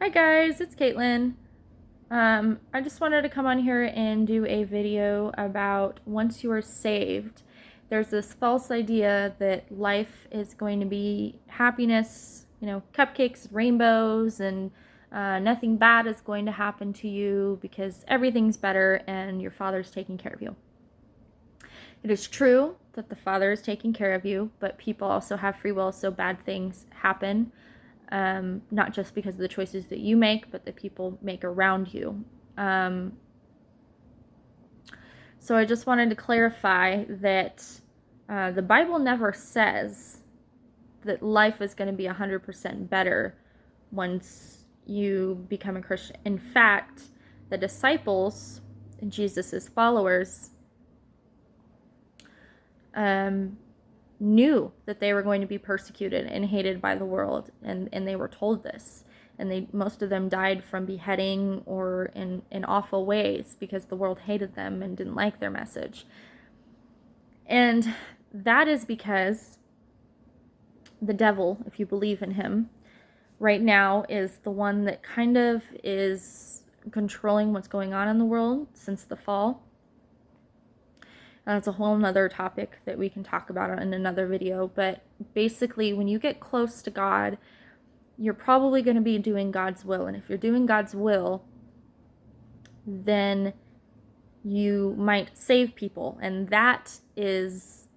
Hi guys, it's Caitlin. I just wanted to come on here and do a video about once you are saved, there's this false idea that life is going to be happiness, cupcakes, rainbows, and nothing bad is going to happen to you because everything's better and your Father's taking care of you. It is true that the Father is taking care of you, but people also have free will, so bad things happen. Not just because of the choices that you make, but that people make around you. So I just wanted to clarify that the Bible never says that life is going to be 100% better once you become a Christian. In fact, the disciples, Jesus' followers, knew that they were going to be persecuted and hated by the world, and they were told this. And most of them died from beheading or in awful ways because the world hated them and didn't like their message. And that is because the devil, if you believe in him, right now is the one that kind of is controlling what's going on in the world since the fall. That's a whole nother topic that we can talk about in another video. But basically, when you get close to God, you're probably going to be doing God's will. And if you're doing God's will, then you might save people. And that is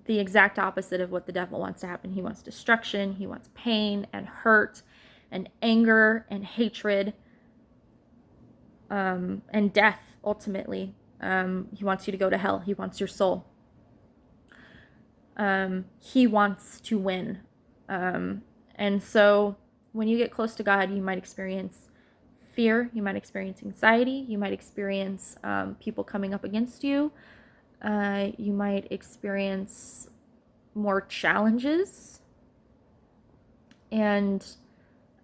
the exact opposite of what the devil wants to happen. He wants destruction, he wants pain and hurt and anger and hatred, and death, ultimately. He wants you to go to hell. He wants your soul. He wants to win. And so when you get close to God, you might experience fear, you might experience anxiety, you might experience people coming up against you, you might experience more challenges. And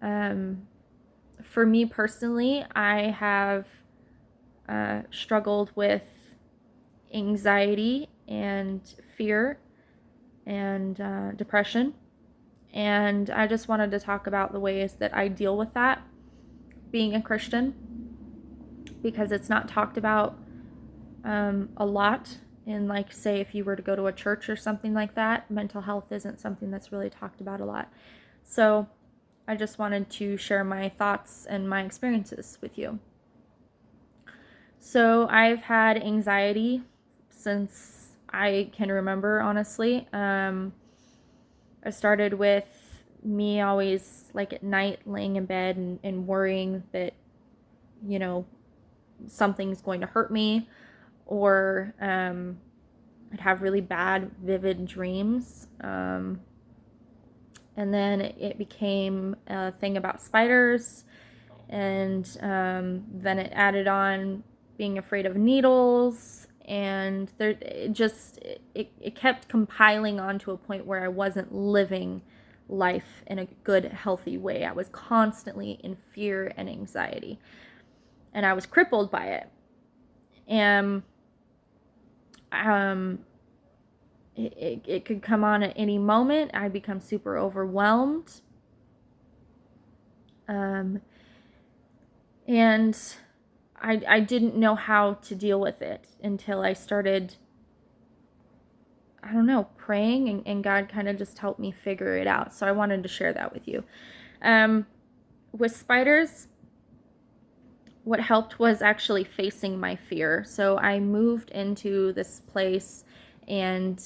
for me personally, I have struggled with anxiety and fear and depression. And I just wanted to talk about the ways that I deal with that being a Christian, because it's not talked about a lot. In, like, say, if you were to go to a church or something like that, mental health isn't something that's really talked about a lot. So I just wanted to share my thoughts and my experiences with you. So I've had anxiety since I can remember, honestly. I started with me always, like, at night laying in bed and worrying that, something's going to hurt me, or I'd have really bad, vivid dreams. And then it became a thing about spiders, and then it added on being afraid of needles, and it kept compiling on to a point where I wasn't living life in a good, healthy way. I was constantly in fear and anxiety, and I was crippled by it. And it could come on at any moment. I'd become super overwhelmed. And I didn't know how to deal with it until I started, I don't know, praying, and God kind of just helped me figure it out. So I wanted to share that with you. With spiders, what helped was actually facing my fear. So I moved into this place, and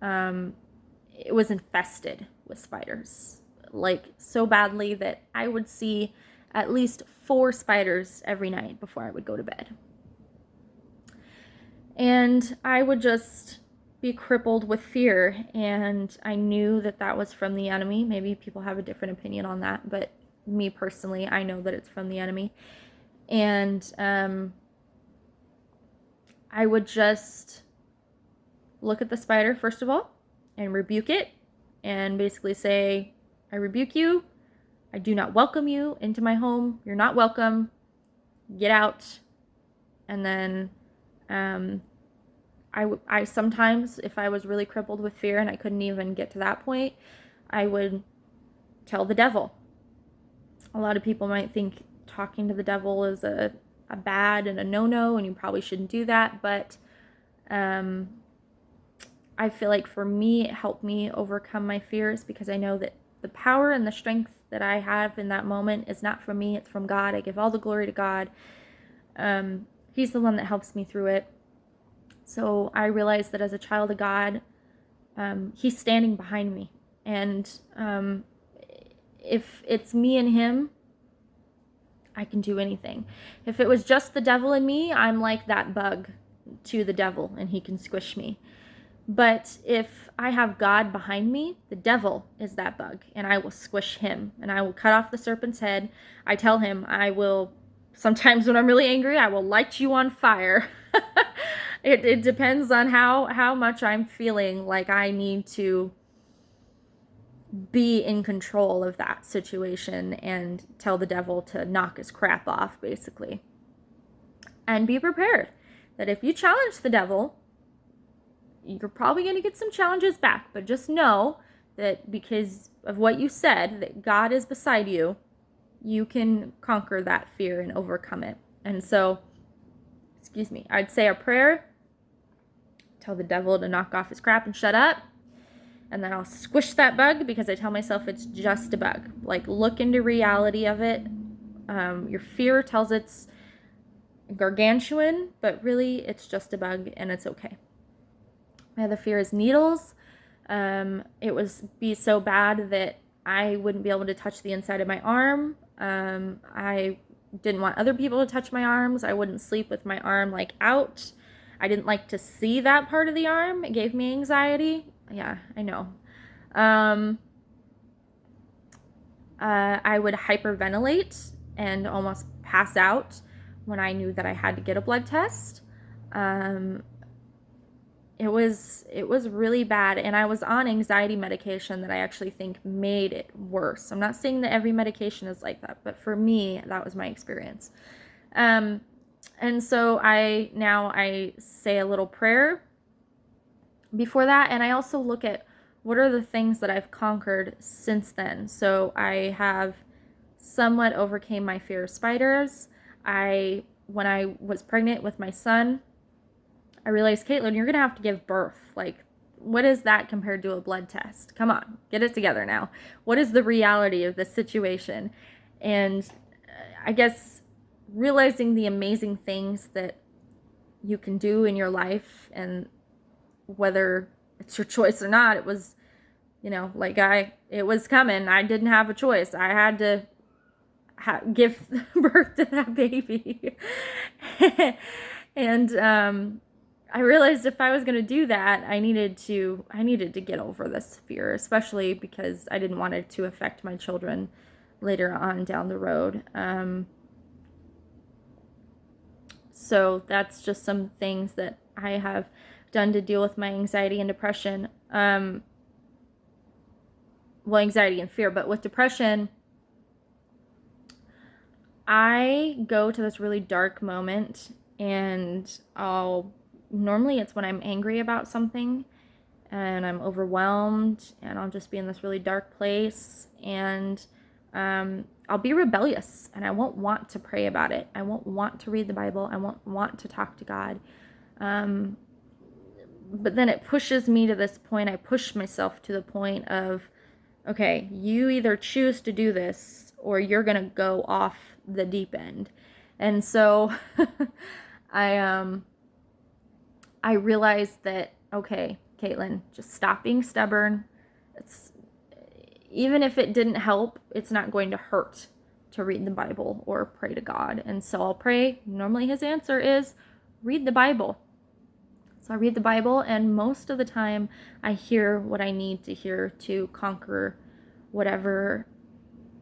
it was infested with spiders, like so badly that I would see at least 4 spiders every night before I would go to bed. And I would just be crippled with fear, and I knew that that was from the enemy. Maybe people have a different opinion on that, but me personally, I know that it's from the enemy. And I would just look at the spider, first of all, and rebuke it, and basically say, I rebuke you. I do not welcome you into my home. You're not welcome. Get out. And then I sometimes, if I was really crippled with fear and I couldn't even get to that point, I would tell the devil, A lot of people might think talking to the devil is a bad and a no-no, and you probably shouldn't do that. But I feel like for me, it helped me overcome my fears, because I know that the power and the strength that I have in that moment is not from me, it's from God. I give all the glory to God. He's the one that helps me through it. So I realized that as a child of God, He's standing behind me. And if it's me and Him, I can do anything. If it was just the devil in me, I'm like that bug to the devil and he can squish me. But if I have God behind me, the devil is that bug, and I will squish him, and I will cut off the serpent's head. I tell him I will, sometimes when I'm really angry, I will light you on fire. It depends on how much I'm feeling like I need to be in control of that situation and tell the devil to knock his crap off, basically. And be prepared that if you challenge the devil, you're probably going to get some challenges back, but just know that because of what you said, that God is beside you, you can conquer that fear and overcome it. And so, I'd say a prayer, tell the devil to knock off his crap and shut up, and then I'll squish that bug, because I tell myself it's just a bug. Like, look into reality of it. Your fear tells it's gargantuan, but really it's just a bug, and it's okay. My other fear is needles. It would be so bad that I wouldn't be able to touch the inside of my arm. I didn't want other people to touch my arms. I wouldn't sleep with my arm like out. I didn't like to see that part of the arm. It gave me anxiety. Yeah, I know. I would hyperventilate and almost pass out when I knew that I had to get a blood test. It was really bad, and I was on anxiety medication that I actually think made it worse. I'm not saying that every medication is like that, but for me, that was my experience. And so I say a little prayer before that, and I also look at what are the things that I've conquered since then. So I have somewhat overcame my fear of spiders. When I was pregnant with my son, I realized, Caitlin, you're going to have to give birth. Like, what is that compared to a blood test? Come on, get it together now. What is the reality of this situation? And I guess realizing the amazing things that you can do in your life, and whether it's your choice or not, it was, it was coming. I didn't have a choice. I had to give birth to that baby. And, I realized if I was going to do that, I needed to get over this fear, especially because I didn't want it to affect my children later on down the road. So that's just some things that I have done to deal with my anxiety and depression. Well, anxiety and fear, but with depression, I go to this really dark moment, and normally it's when I'm angry about something and I'm overwhelmed, and I'll just be in this really dark place, and I'll be rebellious, and I won't want to pray about it. I won't want to read the Bible. I won't want to talk to God. But then it pushes me to this point. I push myself to the point of, okay, you either choose to do this or you're going to go off the deep end. And so I realized that, okay, Caitlin, just stop being stubborn. Even if it didn't help, it's not going to hurt to read the Bible or pray to God. And so I'll pray. Normally his answer is read the Bible. So I read the Bible, and most of the time I hear what I need to hear to conquer whatever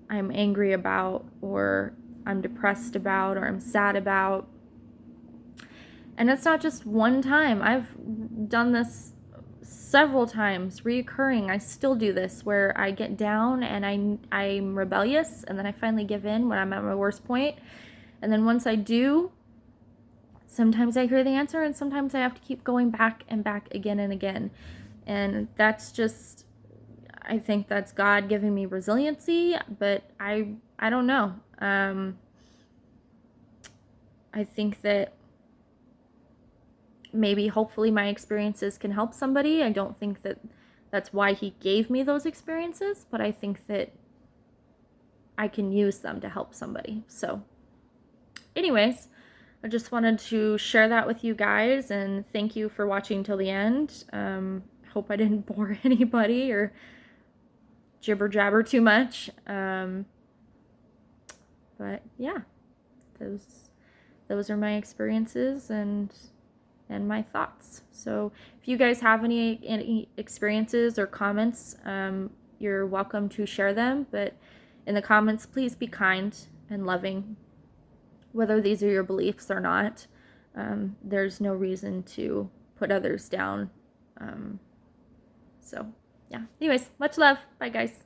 I'm angry about, or I'm depressed about, or I'm sad about. And it's not just one time. I've done this several times, reoccurring. I still do this, where I get down and I'm rebellious, and then I finally give in when I'm at my worst point. And then once I do, sometimes I hear the answer, and sometimes I have to keep going back and back again and again. And that's just, I think that's God giving me resiliency, but I don't know. I think that maybe hopefully my experiences can help somebody. I don't think that that's why he gave me those experiences, but I think that I can use them to help somebody. So anyways, I just wanted to share that with you guys, and thank you for watching till the end. Hope I didn't bore anybody or jibber jabber too much. But yeah, those are my experiences and my thoughts. So if you guys have any experiences or comments, you're welcome to share them. But in the comments, please be kind and loving, whether these are your beliefs or not. There's no reason to put others down. So yeah. Anyways, much love. Bye, guys.